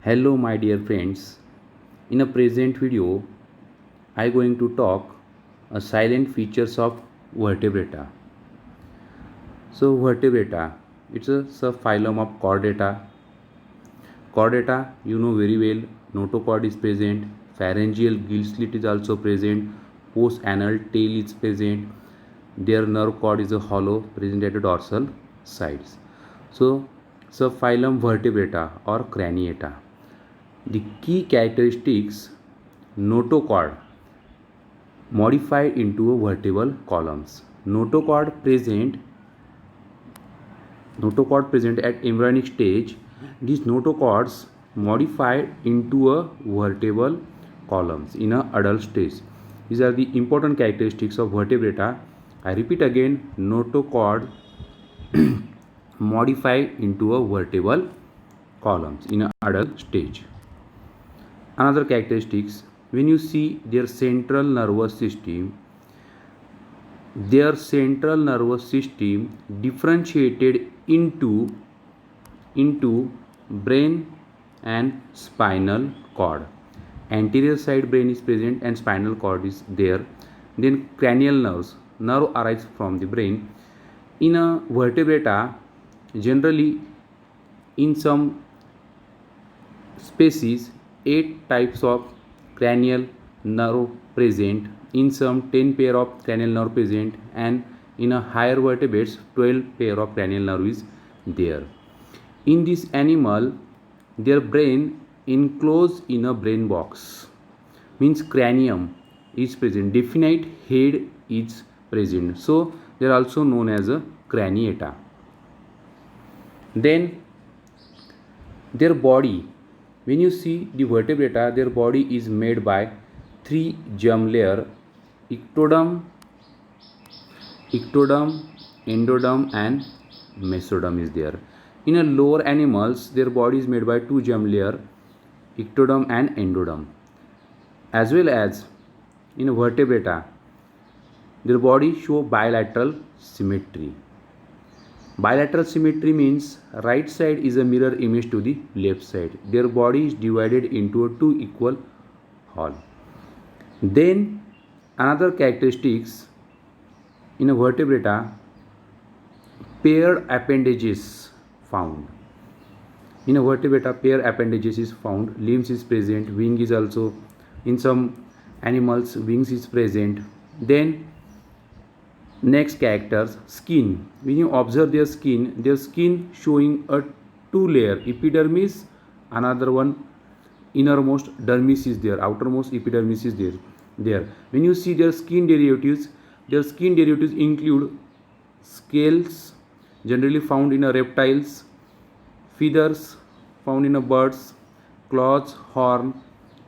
Hello my dear friends. In a present video, I going to talk a silent features of vertebrata. So vertebrata, it's a subphylum of chordata. Chordata, you know very well, notochord is present, pharyngeal gill slit is also present, post-anal tail is present, their nerve cord is a hollow present at the dorsal sides. So subphylum vertebrata or craniata. The key characteristics notochord modified into a vertebral columns. Notochord present at embryonic stage. These notochords modified into a vertebral columns in a adult stage. These are the important characteristics of vertebrata. I repeat again, notochord modified into a vertebral columns in a adult stage. Another characteristics, when you see their central nervous system differentiated into brain and spinal cord. Anterior side brain is present and spinal cord is there. Then cranial nerve arises from the brain. In a vertebrata, generally in some species 8 types of cranial nerve present, in some 10 pair of cranial nerve present, and in a higher vertebrates 12 pair of cranial nerve is there. In this animal, their brain enclosed in a brain box, means cranium is present, definite head is present, so they are also known as a craniata. Then their body, when you see the vertebrata, their body is made by 3 germ layer: ectoderm, endoderm and mesoderm is there. In a lower animals, their body is made by 2 germ layer, ectoderm and endoderm. As well as in a vertebrata, their body show bilateral symmetry. Bilateral symmetry means right side is a mirror image to the left side. Their body is divided into 2 equal whole. Then another characteristics, in a vertebrata, paired appendages found. In a vertebrata, paired appendages is found. Limbs is present. Wing is also, in some animals wings is present. Then next characters, skin. When you observe their skin showing a 2 layer, epidermis, another one innermost dermis is there, outermost epidermis is there. When you see their skin derivatives include scales generally found in a reptiles, feathers found in a birds, claws, horn,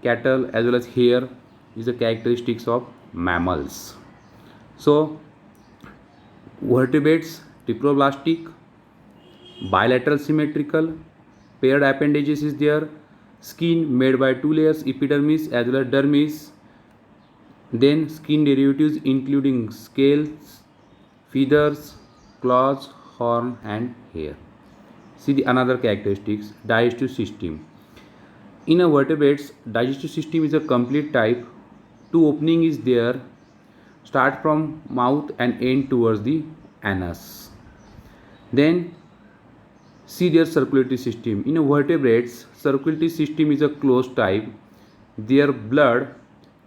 cattle, as well as hair is the characteristics of mammals. So vertebrates triploblastic, bilateral symmetrical, paired appendages is there, skin made by 2 layers, epidermis as well as dermis. Then skin derivatives including scales, feathers, claws, horn and hair. See the another characteristics, digestive system. In a vertebrates, digestive system is a complete type. 2 opening is there, start from mouth and end towards the anus. Then see their circulatory system. In a vertebrates, circulatory system is a closed type. Their blood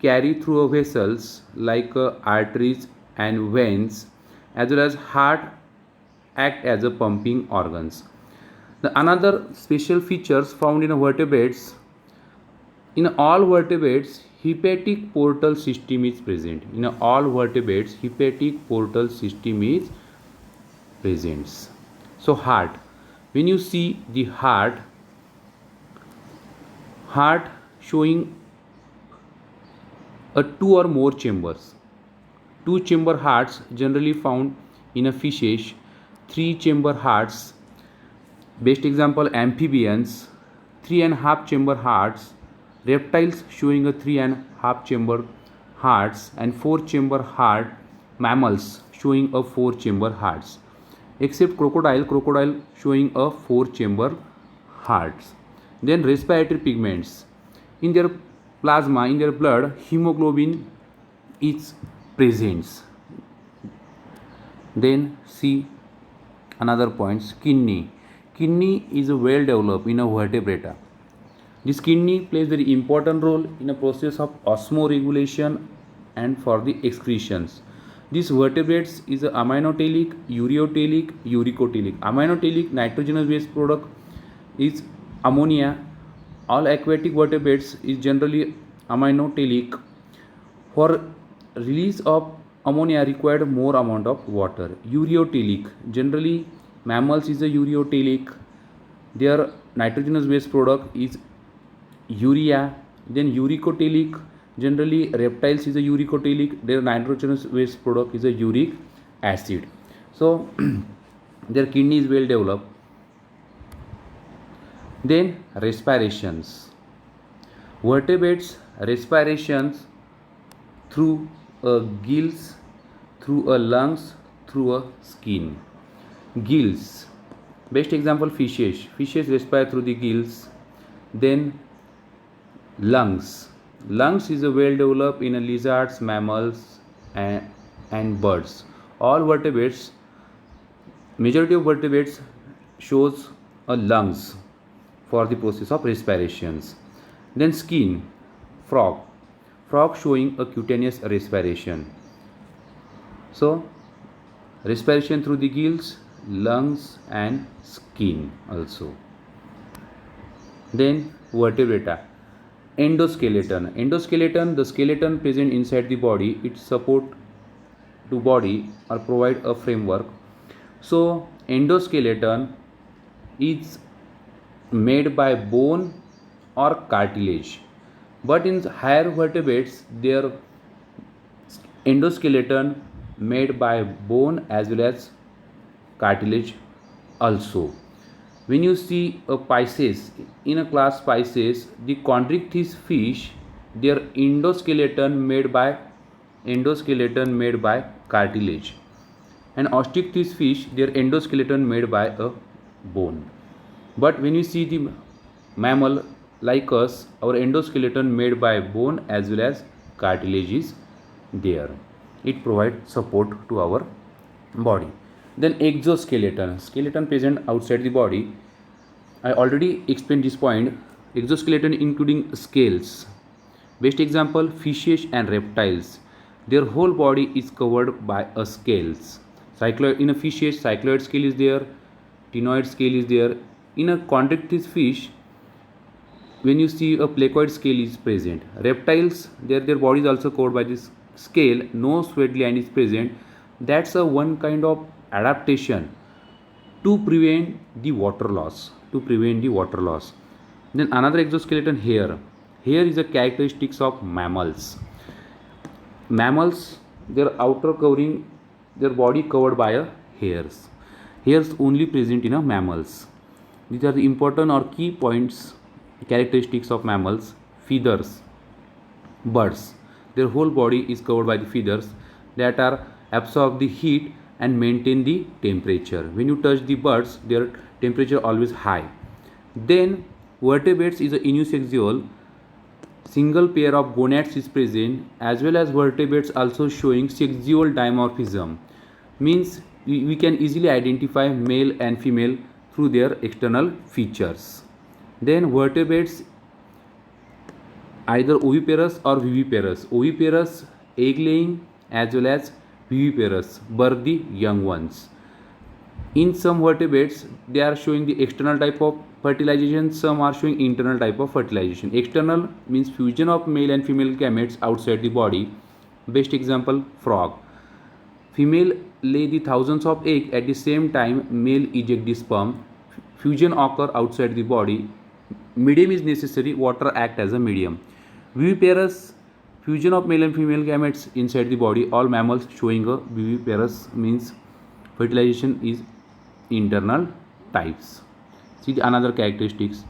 carry through a vessels like arteries and veins, as well as heart act as a pumping organs. The another special features found in a vertebrates, in all vertebrates hepatic portal system is present. In all vertebrates hepatic portal system is present. So heart, when you see the heart showing a 2 or more chambers. 2 chamber hearts generally found in a fishes, 3 chamber hearts, best example amphibians, 3.5 chamber hearts, reptiles showing a 3.5 chamber hearts, and 4 chamber heart, mammals showing a 4 chamber hearts, except crocodile showing a 4 chamber hearts. Then respiratory pigments. In their plasma, in their blood, hemoglobin is present. Then see another point, kidney. Kidney is well developed in a vertebrata. This kidney plays very important role in a process of osmoregulation and for the excretions. These vertebrates is a aminotelic, ureotelic, uricotelic. Aminotelic nitrogenous waste product is ammonia. All aquatic vertebrates is generally aminotelic. For release of ammonia required more amount of water. Ureotelic, generally mammals is a ureotelic. Their nitrogenous waste product is urea. Then uricotelic, generally reptiles is a uricotelic. Their nitrogenous waste product is a uric acid. So their kidney is well developed. Then respirations. Vertebrates respirations through a gills, through a lungs, through a skin. Gills. Best example, fishes. Fishes respire through the gills. Then lungs. Lungs is a well developed in a lizards, mammals, and birds. All vertebrates, majority of vertebrates shows a lungs for the process of respirations. Then skin. Frog. Frog showing a cutaneous respiration. So respiration through the gills, lungs and skin also. Then vertebrata. Endoskeleton. Endoskeleton, the skeleton present inside the body, it support to body or provide a framework. So endoskeleton is made by bone or cartilage, but in higher vertebrates their endoskeleton made by bone as well as cartilage also. When you see a Pisces, in a class Pisces, the chondrichthyes fish, their endoskeleton made by cartilage, and osteichthyes fish, their endoskeleton made by a bone. But when you see the mammal like us, our endoskeleton made by bone as well as cartilage is there. It provides support to our body. Then exoskeleton, skeleton present outside the body. I already explained this point. Exoskeleton including scales. Best example, fishes and reptiles. Their whole body is covered by a scales. Cycloid, in a fishes, cycloid scale is there, ctenoid scale is there. In a chondrichthyes fish, when you see a placoid scale is present. Reptiles, their body is also covered by this scale. No sweat gland is present. That's a one kind of adaptation to prevent the water loss. Then another exoskeleton, hair. Hair is a characteristics of mammals. Mammals, their outer covering, their body covered by a hairs. Hairs only present in a mammals. These are the important or key points, characteristics of mammals. Feathers. Birds, their whole body is covered by the feathers that are absorb the heat and maintain the temperature. When you touch the birds, their temperature always high. Then vertebrates is a unisexual, single pair of gonads is present, as well as vertebrates also showing sexual dimorphism, means we can easily identify male and female through their external features. Then vertebrates either oviparous or viviparous. Oviparous, egg laying, as well as viviparous, birth the young ones. In some vertebrates, they are showing the external type of fertilization, some are showing internal type of fertilization. External means fusion of male and female gametes outside the body. Best example, frog. Female lay the thousands of eggs at the same time, male eject the sperm. Fusion occur outside the body. Medium is necessary, water act as a medium. Viviparous, fusion of male and female gametes inside the body. All mammals showing a viviparous means fertilization is internal types. See the another characteristics.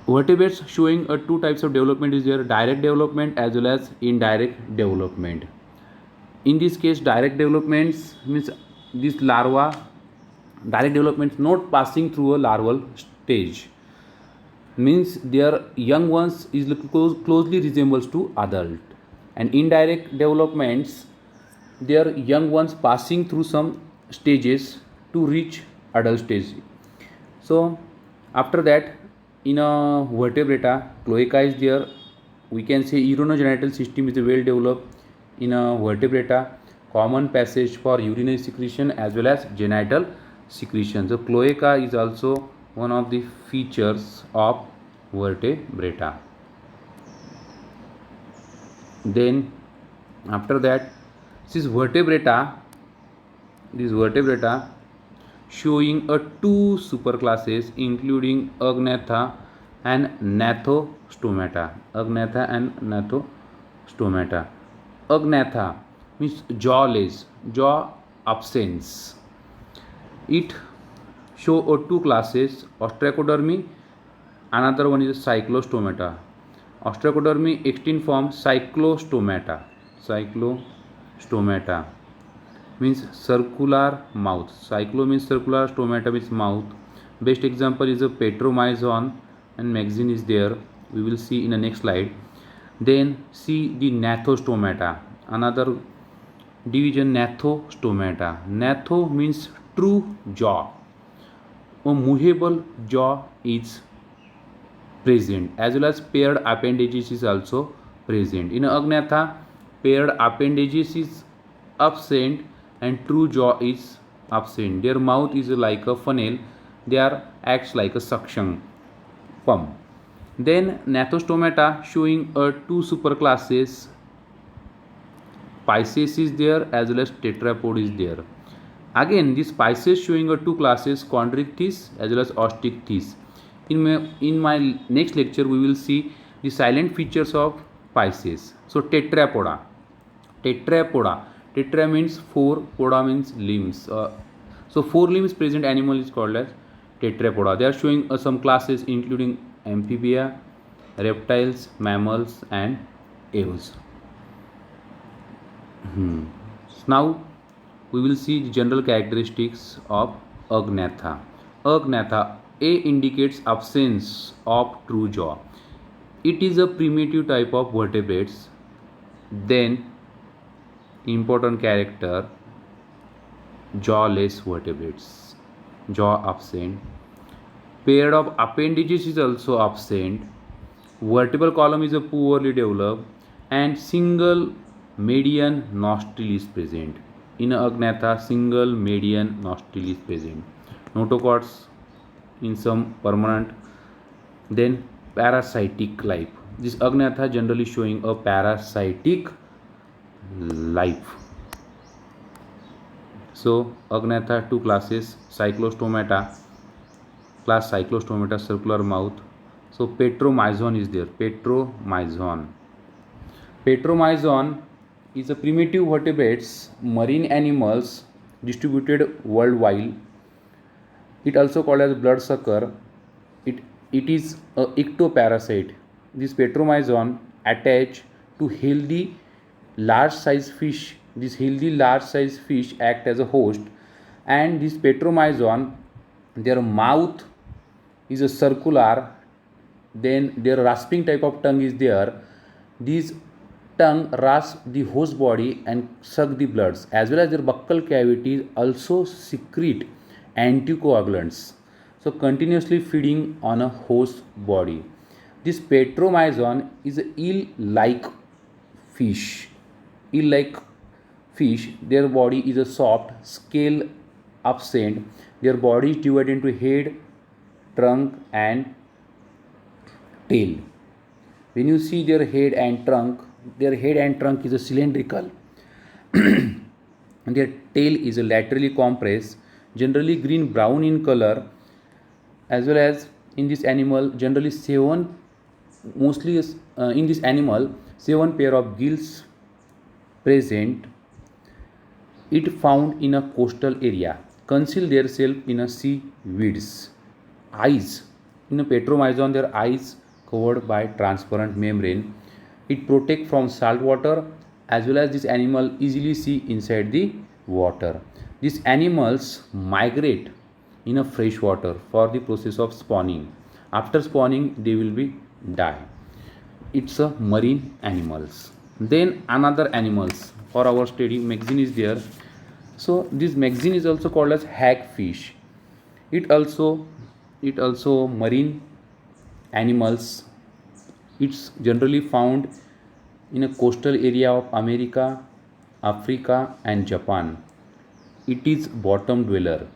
Vertebrates showing two types of development is there, direct development as well as indirect development. In this case, direct developments means this larva, direct development not passing through a larval stage. means their young ones is closely resembles to adult, and indirect developments, their young ones passing through some stages to reach adult stage. So after that, in a vertebrata, cloaca is there. We can say urogenital system is well developed in a vertebrata, common passage for urinary secretion as well as genital secretion. So cloaca is also one of the features of vertebrata. Then after that, this vertebrata showing a two superclasses including Agnatha and Gnathostomata. Agnatha means jawless, jaw absence. It show two classes, ostracodermy, another one is cyclostomata. Ostracodermy extinct form cyclostomata means circular mouth. Cyclo means circular, stomata means mouth. Best example is a petromyzon, and magazine is there, we will see in the next slide. Then see the gnathostomata, another division, gnathostomata. Gnatho means true jaw, a movable jaw is present, as well as paired appendages is also present. In Agnatha, paired appendages is absent and true jaw is absent. Their mouth is like a funnel, they are acts like a suction pump. Then Gnathostomata showing two superclasses, Pisces is there as well as tetrapod is there. Again, this Pisces showing two classes, Chondrichthyes as well as Osteichthyes. In my next lecture, we will see the silent features of Pisces. So tetrapoda. Tetra means four, poda means limbs. So four limbs present animal is called as tetrapoda. They are showing some classes including amphibia, reptiles, mammals, and aves. Now we will see the general characteristics of Agnatha. Agnatha, A indicates absence of true jaw. It is a primitive type of vertebrates. Then important character, jawless vertebrates, jaw absent. Pair of appendages is also absent. Vertebral column is a poorly developed, and single median nostril is present. In Agnatha, single median nostril is present. Notochords in some permanent. Then parasitic life. This Agnatha generally showing a parasitic life. So Agnatha two classes, cyclostomata, class cyclostomata, circular mouth. So petromyzon is there. Petromyzon is a primitive vertebrates, marine animals distributed worldwide. It also called as bloodsucker. It is a ectoparasite. This petromyzon attach to healthy large size fish. This healthy large size fish act as a host, and this petromyzon, their mouth is a circular, then their rasping type of tongue is there. This tongue rasp the host body and suck the bloods, as well as their buccal cavities also secrete anticoagulants, so continuously feeding on a host body. This petromyzon is a eel-like fish. Their body is a soft, scale absent. Their body is divided into head, trunk, and tail. When you see their head and trunk is a cylindrical and their tail is a laterally compressed, generally green brown in color, as well as in this animal generally seven pair of gills present. It found in a coastal area, conceal themselves in a sea weeds. Eyes, in a petromyzon, their eyes covered by transparent membrane. It protect from salt water, as well as this animal easily see inside the water. These animals migrate in a fresh water for the process of spawning. After spawning, they will be die. It's a marine animals. Then another animals for our study, magazine is there. So this magazine is also called as hagfish. It also marine animals. It's generally found in a coastal area of America, Africa, and Japan. It is bottom dweller,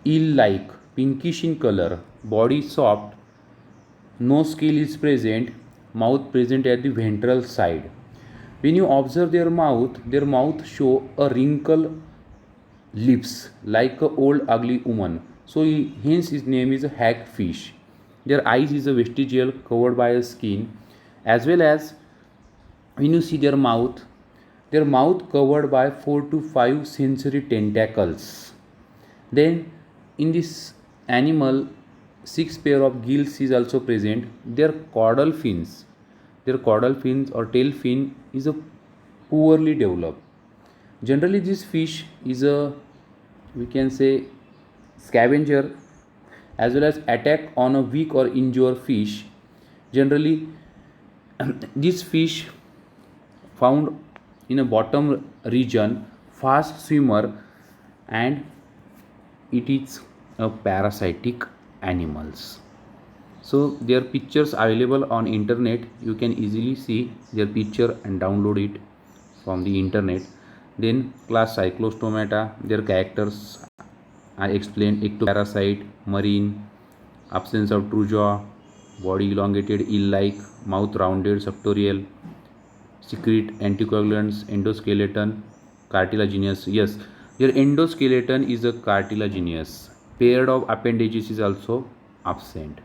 eel-like, pinkish in color, body soft, no scale is present, mouth present at the ventral side. When you observe their mouth show a wrinkle lips like a old ugly woman. So hence his name is a hagfish. Their eyes is a vestigial covered by a skin, as well as when you see their mouth covered by 4 to 5 sensory tentacles. Then in this animal, 6 pair of gills is also present. Their caudal fins or tail fin is a poorly developed. Generally, this fish is a, we can say, scavenger, as well as attack on a weak or injured fish. Generally, this fish found in a bottom region, fast swimmer, and it is a parasitic animals. So their pictures available on internet. You can easily see their picture and download it from the internet. Then class Cyclostomata, their characters I explained: ectoparasite, marine, absence of true jaw, body elongated eel-like, mouth rounded, suctorial, secrete anticoagulants, endoskeleton, cartilaginous. Yes, your endoskeleton is a cartilaginous. Pair of appendages is also absent.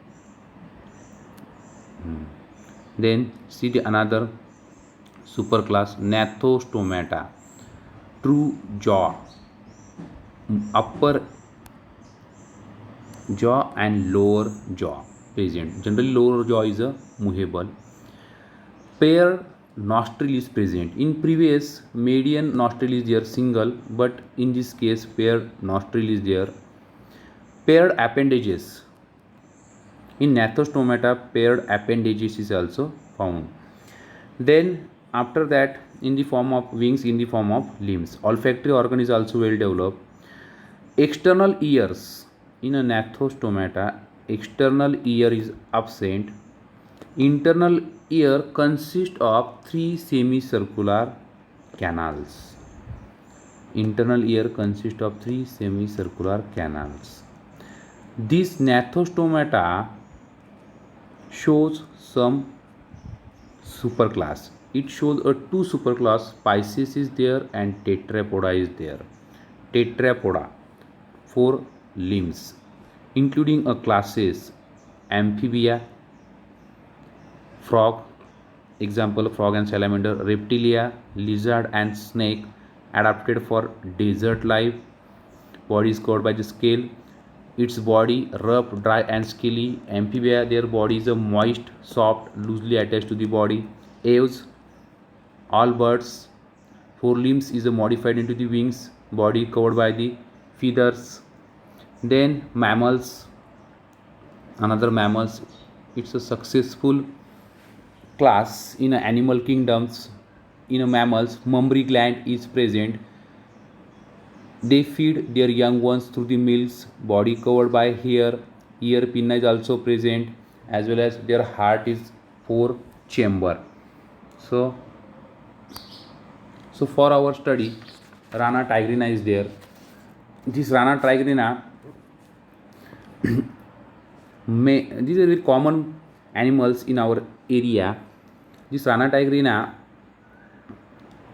Then see the another superclass Gnathostomata. True jaw, upper jaw and lower jaw present. Generally, lower jaw is a movable. Pair nostril is present. In previous, median nostril is there single, but in this case, paired nostril is there. Paired appendages. In Gnathostomata, paired appendages is also found. Then after that, in the form of wings, in the form of limbs. Olfactory organ is also well developed. External ears. In a Gnathostomata, external ear is absent. Internal ear consists of 3 semicircular canals. Internal ear consists of 3 semicircular canals. This Gnathostomata shows some superclass. It shows a 2 superclass. Pisces is there and Tetrapoda is there. Tetrapoda, 4 limbs, including a classes amphibia, frog, example frog and salamander, reptilia, lizard and snake, adapted for desert life. Body is covered by the scale. Its body rough, dry and scaly. Amphibia, their body is a moist, soft, loosely attached to the body. Aves, all birds, 4 limbs is a modified into the wings, body covered by the feathers. Then mammals, another mammals, it's a successful class in animal kingdoms. In a mammals, mammary gland is present. They feed their young ones through the milks, body covered by hair, ear pinna is also present, as well as their heart is 4 chamber. So for our study, Rana tigrina is there. This Rana tigrina, these are very common animals in our area. This Rana tigrina,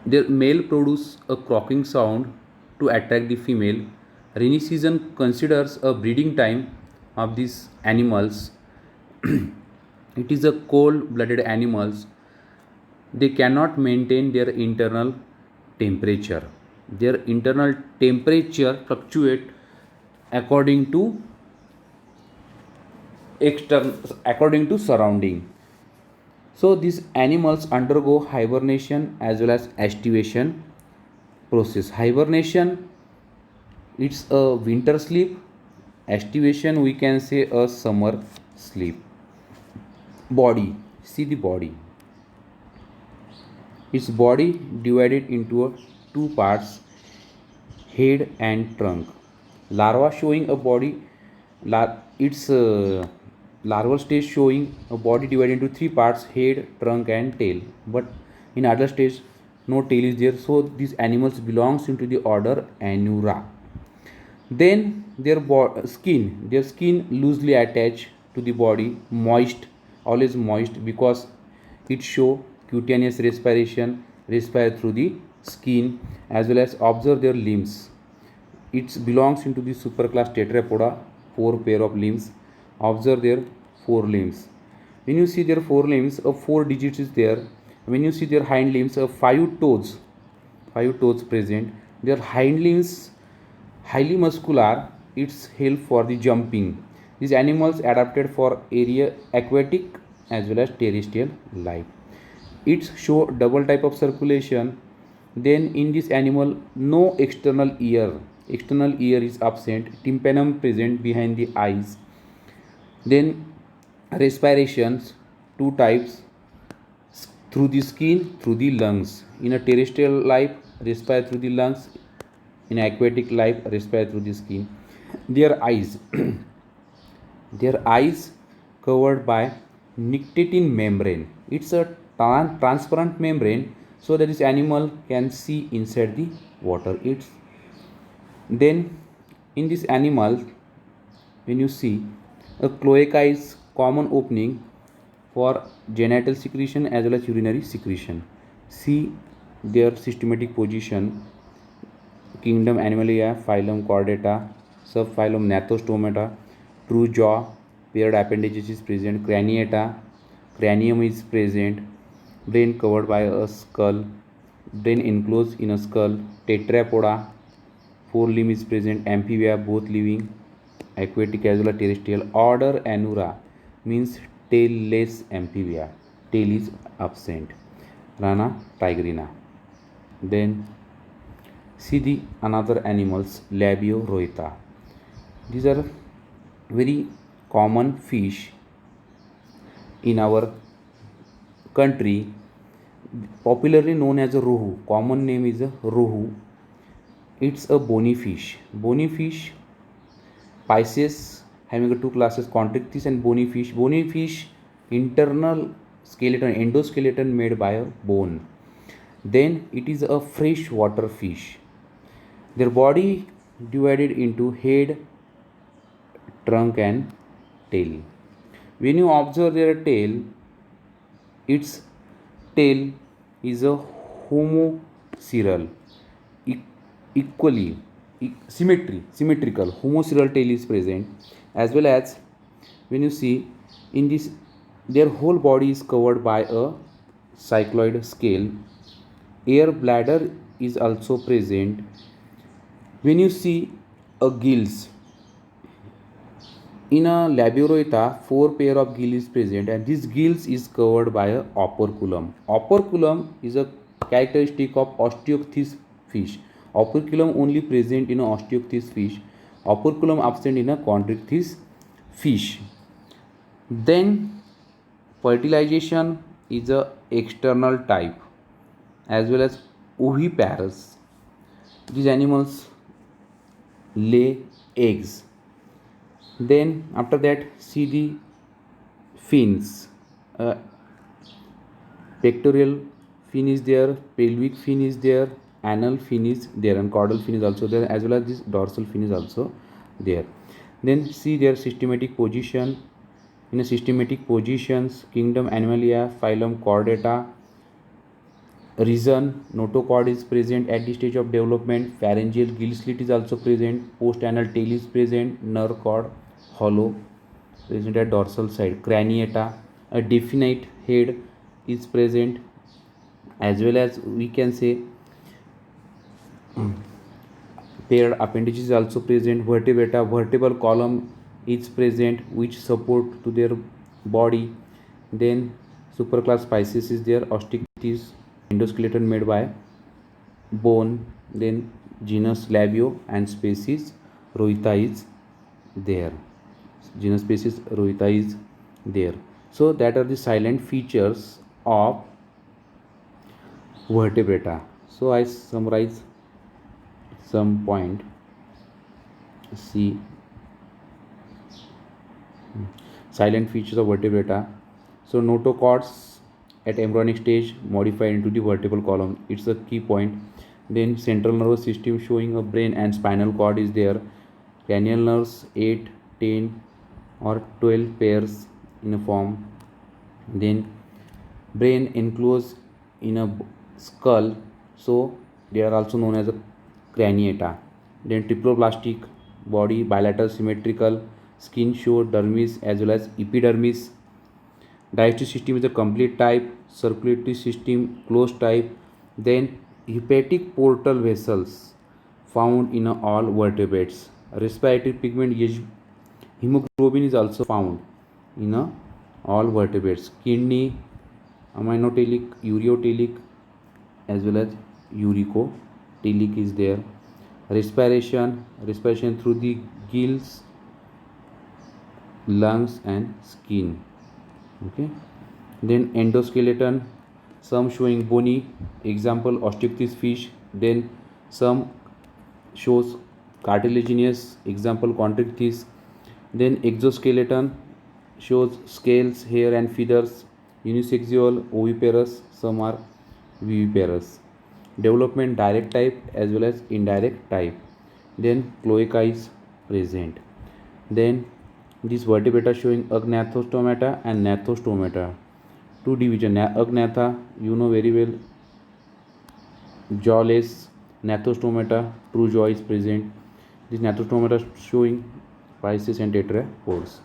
their male produce a croaking sound to attract the female. Rainy season considers a breeding time of these animals. It is a cold-blooded animals. They cannot maintain their internal temperature. Their internal temperature fluctuate according to surrounding. So these animals undergo hibernation as well as estivation process. Hibernation, it's a winter sleep. Estivation, we can say a summer sleep. Body, see the body. Its body divided into two parts, head and trunk. Larva showing a body, its larval stage showing a body divided into three parts, head, trunk and tail. But in adult stage, no tail is there, so these animals belongs into the order Anura. Then their skin loosely attached to the body, moist, always moist, because it show cutaneous respiration, respire through the skin, as well as observe their limbs. It belongs into the superclass Tetrapoda, four pair of limbs. Observe their four limbs. When you see their four limbs, a four digits is there. When you see their hind limbs, a five toes present. Their hind limbs highly muscular. It's help for the jumping. These animals adapted for area aquatic as well as terrestrial life. It show double type of circulation. Then in this animal, no external ear. External ear is absent. Tympanum present behind the eyes. Then respirations, two types, through the skin, through the lungs. In a terrestrial life, respire through the lungs. In aquatic life, respire through the skin. Their eyes, their eyes covered by nictitating membrane. It's a transparent membrane, so that this animal can see inside the water. It's then in this animal, when you see a cloaca is common opening for genital secretion as well as urinary secretion. See their systematic position. Kingdom Animalia, phylum Chordata, subphylum Gnathostomata, true jaw, paired appendages is present, craniata, cranium is present, brain covered by a skull, brain enclosed in a skull, tetrapoda, four limb is present, amphibia both living, aquatic as well as terrestrial. Order Anura means tailless amphibia, tail is absent. Rana tigrina. Then see the another animals, Labiorhoita. These are very common fish in our country, popularly known as a rohu. Common name is a rohu. It's a bony fish. Bony fish, Pisces having two classes, Chondrichthyes and bony fish. Bony fish, internal skeleton, endoskeleton made by a bone. Then it is a freshwater fish. Their body divided into head, trunk and tail. When you observe their tail, its tail is a homoceral, equally symmetrical homoceral tail is present, as well as when you see in this, their whole body is covered by a cycloid scale. Air bladder is also present. When you see a gills, in a Labiorhoita, four pair of gills is present, and this gills is covered by a operculum. Operculum is a characteristic of Osteichthyes fish. Operculum only present in a Osteichthyes fish. Operculum absent in a Chondrichthyes fish. Then fertilization is a external type, as well as oviparous. These animals lay eggs. Then after that, see the fins. Pectoral fin is there, pelvic fin is there, anal fin is there, and caudal fin is also there, as well as this dorsal fin is also there. Then see their systematic position. In a systematic positions, kingdom Animalia, phylum Chordata, region notochord is present at the stage of development, pharyngeal gill slit is also present, post-anal tail is present, nerve cord hollow present at dorsal side, craniata, a definite head is present, as well as we can say paired appendages is also present, vertebrata, vertebral column is present which support to their body. Then superclass Pisces is there, Osteichthyes, endoskeleton made by bone. Then genus Labio and species Rhoita is there. Genus species Rhoita is there. So that are the silent features of vertebrata. So I summarize some point. See, silent features of vertebrata. So notochords at embryonic stage modified into the vertebral column. It's a key point. Then central nervous system showing a brain and spinal cord is there. Cranial nerves 8, 10 or 12 pairs in a form. Then brain enclosed in a skull, so they are also known as a craniata. Then triploblastic body, bilateral symmetrical, skin show dermis as well as epidermis. Digestive system is a complete type, circulatory system closed type. Then hepatic portal vessels found in all vertebrates. Respiratory pigment hemoglobin is also found in all vertebrates. Kidney, aminotelic, ureotelic as well as uricotelic is there. Respiration through the gills, lungs and skin. Okay. Then endoskeleton, some showing bony, example osteichthyes fish. Then some shows cartilaginous, example chondrichthyes. Then exoskeleton shows scales, hair and feathers, unisexual, oviparous, some are viviparous. Development direct type as well as indirect type. Then cloaca is present. Then this vertebrata showing agnathostomata and gnathostomata. Two division. Agnatha, you know very well, jawless. Gnathostomata, true jaw is present. This gnathostomata showing pisces and tetrapods.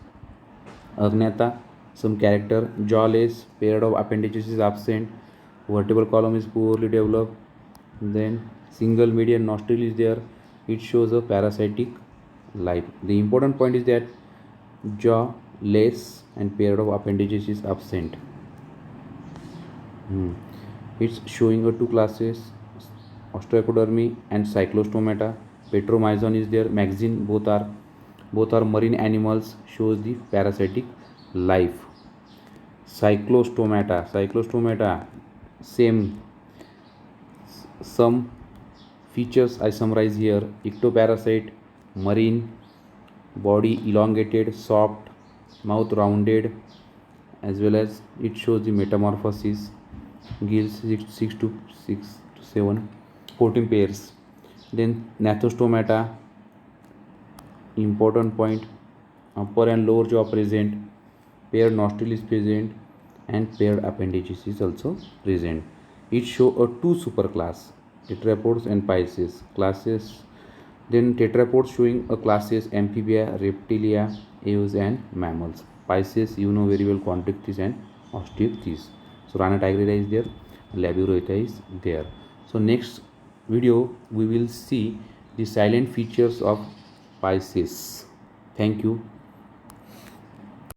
Agnatha, some character, jawless, pair of appendages is absent, vertebral column is poorly developed. Then single median nostril is there. It shows a parasitic life. The important point is that jaw less and pair of appendages is absent. It's showing a two classes, osteoepidermy and cyclostomata. Petromyzon is there. Maxine, both are marine animals, shows the parasitic life. Cyclostomata same. Some features I summarize here: ectoparasite, marine, body elongated, soft, mouth rounded, as well as it shows the metamorphosis. Gills 6 to 7, 14 pairs. Then gnathostomata, important point, upper and lower jaw present, paired nostril is present, and paired appendages is also present. It show a two superclass, tetrapods and pisces classes. Then tetrapods showing a classes amphibia, reptilia, aves and mammals. Pisces, you know very well, chondrichthyes and osteichthyes. So Rana tigrera is there, Labiorhyncha is there. So next video we will see the silent features of Pisces. Thank you.